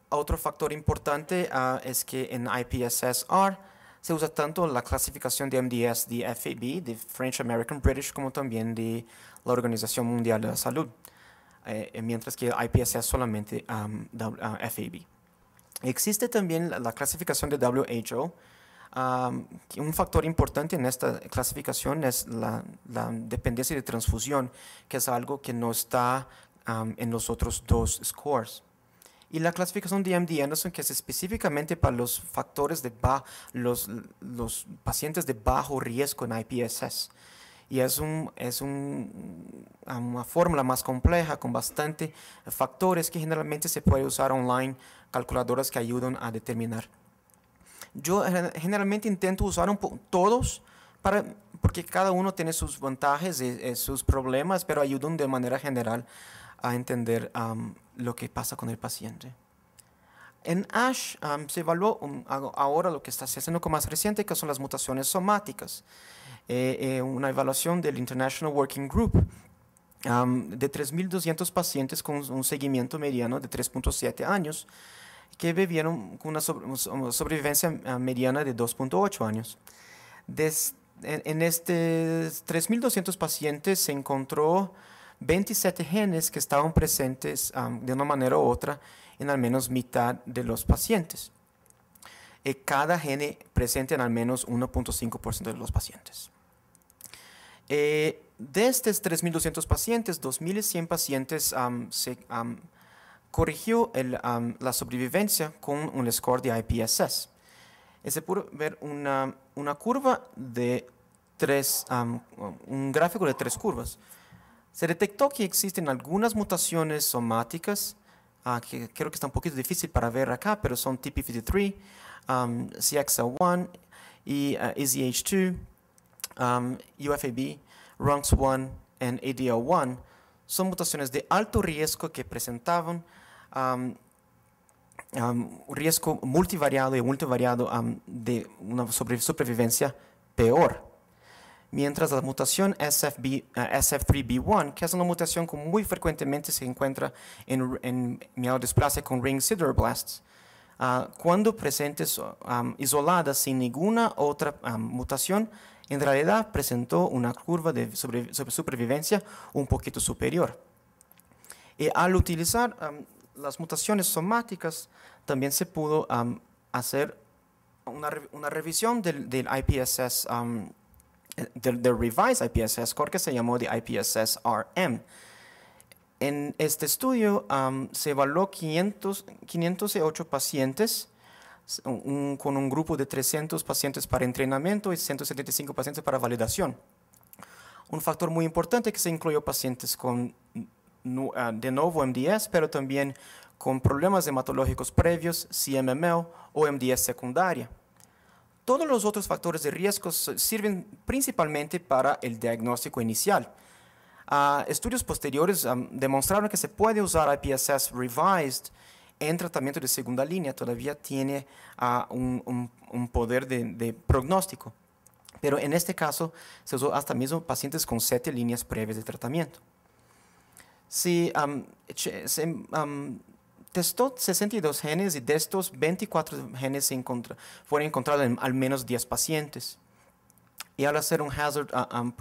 Otro factor importante es que en IPSS-R se usa tanto la clasificación de MDS de FAB, de French American British, como también de la Organización Mundial de la Salud, mientras que IPSS solamente FAB. Existe también la clasificación de WHO. Un factor importante en esta clasificación es la dependencia de transfusión, que es algo que no está en los otros dos scores. Y la clasificación de MD Anderson, que es específicamente para los factores de los pacientes de bajo riesgo en IPSS. Y es una fórmula más compleja con bastante factores que generalmente se puede usar online, calculadoras que ayudan a determinar. Yo generalmente intento usar todos porque cada uno tiene sus ventajas y sus problemas, pero ayudan de manera general a entender lo que pasa con el paciente. En ASH se evaluó ahora lo que está haciendo con más reciente, que son las mutaciones somáticas. Una evaluación del International Working Group de 3.200 pacientes con un seguimiento mediano de 3.7 años, que vivieron con una sobrevivencia mediana de 2.8 años. En estos 3.200 pacientes se encontró 27 genes que estaban presentes de una manera u otra en al menos mitad de los pacientes. Cada gene presente en al menos 1.5% de los pacientes. De estos 3.200 pacientes, 2.100 pacientes se corrigió la sobrevivencia con un score de IPSS. Se pudo ver una curva de un gráfico de 3 curvas. Se detectó que existen algunas mutaciones somáticas, que creo que está un poquito difícil para ver acá, pero son TP53, CXL1, y EZH2, UFAB, RUNX1 y ADL1. Son mutaciones de alto riesgo que presentaban un riesgo multivariado y multivariado de una supervivencia peor. Mientras la mutación SF3B1, que es una mutación que muy frecuentemente se encuentra en mielodisplasia con ring sideroblasts, cuando presentes isoladas sin ninguna otra mutación, en realidad presentó una curva de supervivencia un poquito superior. Y al utilizar las mutaciones somáticas, también se pudo hacer una revisión del IPSS, del Revised IPSS score, que se llamó de IPSS-RM. En este estudio se evaluó 508 pacientes con un grupo de 300 pacientes para entrenamiento y 175 pacientes para validación. Un factor muy importante es que se incluyó pacientes con de nuevo MDS, pero también con problemas hematológicos previos, CMML o MDS secundaria. Todos los otros factores de riesgo sirven principalmente para el diagnóstico inicial. Estudios posteriores demostraron que se puede usar IPSS Revised en tratamiento de segunda línea, todavía tiene un poder de pronóstico. Pero en este caso se usó hasta mismo pacientes con 7 líneas previas de tratamiento. Se testó 62 genes y de estos 24 genes fueron encontrados en al menos 10 pacientes. Y al hacer un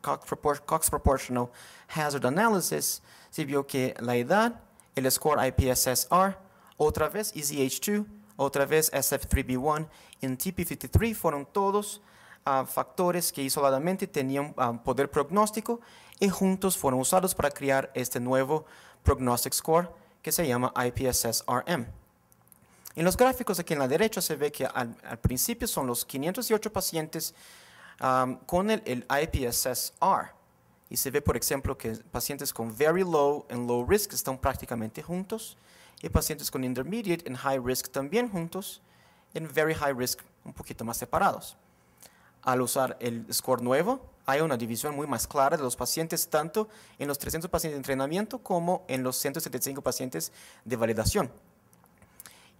Cox Proportional Hazard Analysis, se vio que la edad, el score IPSS-R, otra vez EZH2, otra vez SF3B1, en TP53 fueron todos factores que isoladamente tenían poder prognóstico y juntos fueron usados para crear este nuevo prognostic score que se llama IPSS-RM. En los gráficos aquí en la derecha se ve que al principio son los 508 pacientes con el IPSS-R. Y se ve, por ejemplo, que pacientes con very low y low risk están prácticamente juntos, y pacientes con intermediate y high risk también juntos, y en very high risk un poquito más separados. Al usar el score nuevo, hay una división muy más clara de los pacientes, tanto en los 300 pacientes de entrenamiento como en los 175 pacientes de validación.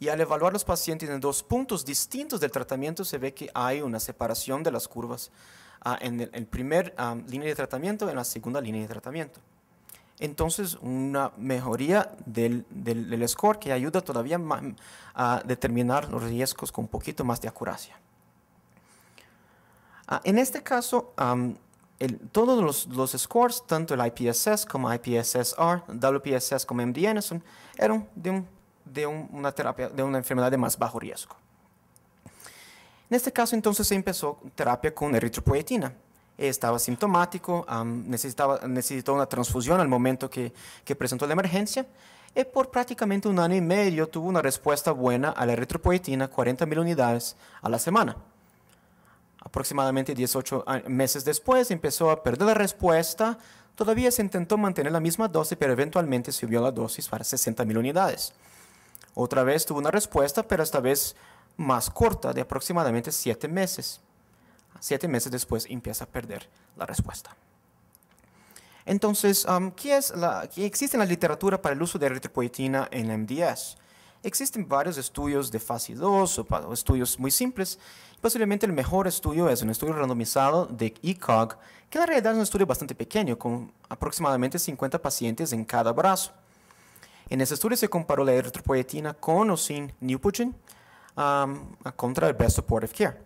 Y al evaluar los pacientes en 2 puntos distintos del tratamiento, se ve que hay una separación de las curvas en el primer línea de tratamiento y en la segunda línea de tratamiento. entonces una mejoría del score que ayuda todavía a determinar los riesgos con un poquito más de acuracia. En este caso, todos los scores, tanto el IPSS como IPSS-R, WPSS como MD Anderson, eran de una enfermedad de más bajo riesgo. En este caso, entonces, se empezó terapia con eritropoyetina. Estaba sintomático, necesitó una transfusión al momento que presentó la emergencia, y por prácticamente 1 año y medio tuvo una respuesta buena a la eritropoyetina, 40.000 unidades a la semana. Aproximadamente 18 meses después empezó a perder la respuesta. Todavía se intentó mantener la misma dosis, pero eventualmente subió la dosis para 60.000 unidades. Otra vez tuvo una respuesta, pero esta vez más corta, de aproximadamente 7 meses. 7 meses después empieza a perder la respuesta. Entonces, ¿qué existe en la literatura para el uso de eritropoyetina en la MDS? Existen varios estudios de fase 2 o estudios muy simples. Posiblemente el mejor estudio es un estudio randomizado de ECOG, que en realidad es un estudio bastante pequeño, con aproximadamente 50 pacientes en cada brazo. En ese estudio se comparó la eritropoyetina con o sin Neupogen contra el Best Supportive Care.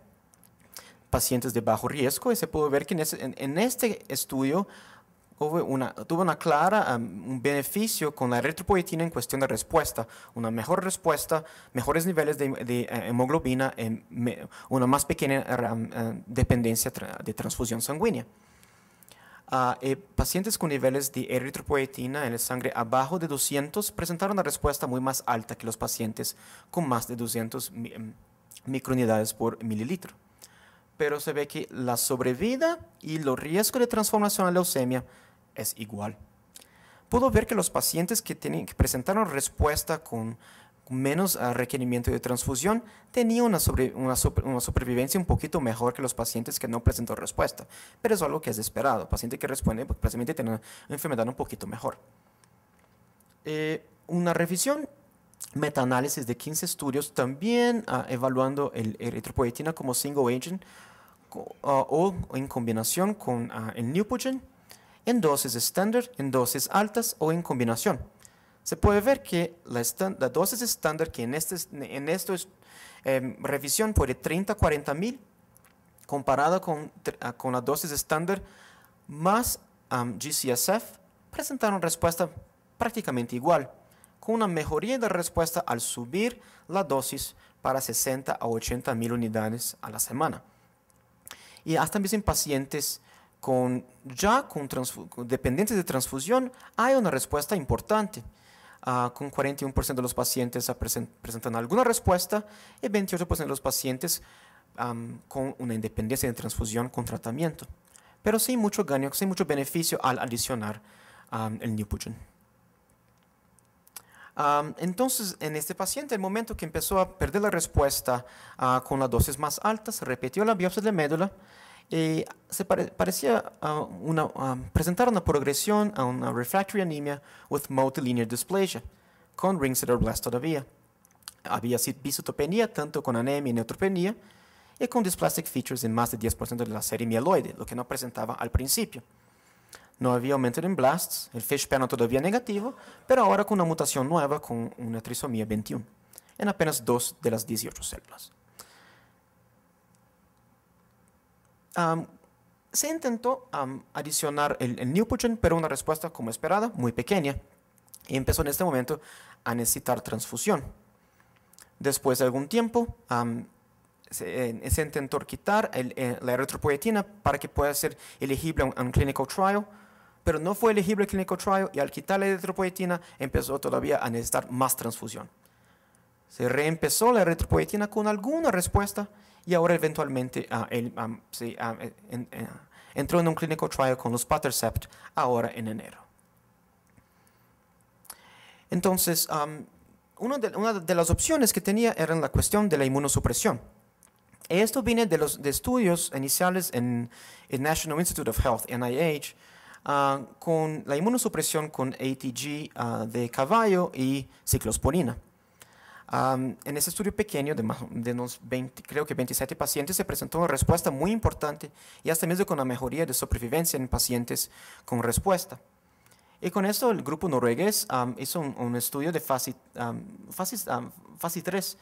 Pacientes de bajo riesgo, y se pudo ver que en este estudio tuvo una clara un beneficio con la eritropoyetina en cuestión de respuesta, una mejor respuesta, mejores niveles de hemoglobina, una más pequeña dependencia de transfusión sanguínea. Pacientes con niveles de eritropoyetina en la sangre abajo de 200 presentaron una respuesta muy más alta que los pacientes con más de 200 microunidades por mililitro. Pero se ve que la sobrevida y los riesgos de transformación a leucemia es igual. Pudo ver que los pacientes que presentaron respuesta con menos requerimiento de transfusión tenían una supervivencia un poquito mejor que los pacientes que no presentaron respuesta. Pero es algo que es esperado. El paciente que responde precisamente tiene una enfermedad un poquito mejor. Una revisión metaanálisis de 15 estudios también evaluando el eritropoyetina como single agent o en combinación con el Neupogen en dosis estándar, en dosis altas o en combinación. Se puede ver que la dosis estándar que en esta revisión fue de 30 a 40.000 comparada con la dosis estándar más G-CSF, presentaron respuesta prácticamente igual, con una mejoría de respuesta al subir la dosis para 60 a 80.000 unidades a la semana. Y hasta en pacientes con dependientes de transfusión hay una respuesta importante. Con 41% de los pacientes presentan alguna respuesta y 28% de los pacientes con una independencia de transfusión con tratamiento. Pero sin mucho gaño, sin mucho beneficio al adicionar el Neupogen. Entonces, en este paciente, el momento que empezó a perder la respuesta con las dosis más altas, se repitió la biopsia de médula y parecía presentar una progresión a una refractory anemia with multilinear dysplasia, con ring sideroblast todavía. Había bisitopenia tanto con anemia y neutropenia, y con dysplastic features en más de 10% de la serie mieloide, lo que no presentaba al principio. No había aumento en blasts, el fish panel todavía negativo, pero ahora con una mutación nueva con una trisomía 21, en apenas 2 de las 18 células. Se intentó adicionar el Neupogen, pero una respuesta como esperada, muy pequeña, y empezó en este momento a necesitar transfusión. Después de algún tiempo, se intentó quitar la eritropoyetina para que pueda ser elegible a un clinical trial, pero no fue elegible al clinical trial, y al quitar la eritropoyetina empezó todavía a necesitar más transfusión. Se reempezó la eritropoyetina con alguna respuesta y ahora eventualmente entró en un clinical trial con los luspatercept ahora en enero. Entonces, una de las opciones que tenía era la cuestión de la inmunosupresión. Esto viene de estudios iniciales en el National Institute of Health, NIH, con la inmunosupresión con ATG de caballo y ciclosporina. En ese estudio pequeño de unos 20, creo que 27 pacientes, se presentó una respuesta muy importante y hasta mismo con una mejoría de supervivencia en pacientes con respuesta. Y con esto el grupo noruegués hizo un estudio de fase 3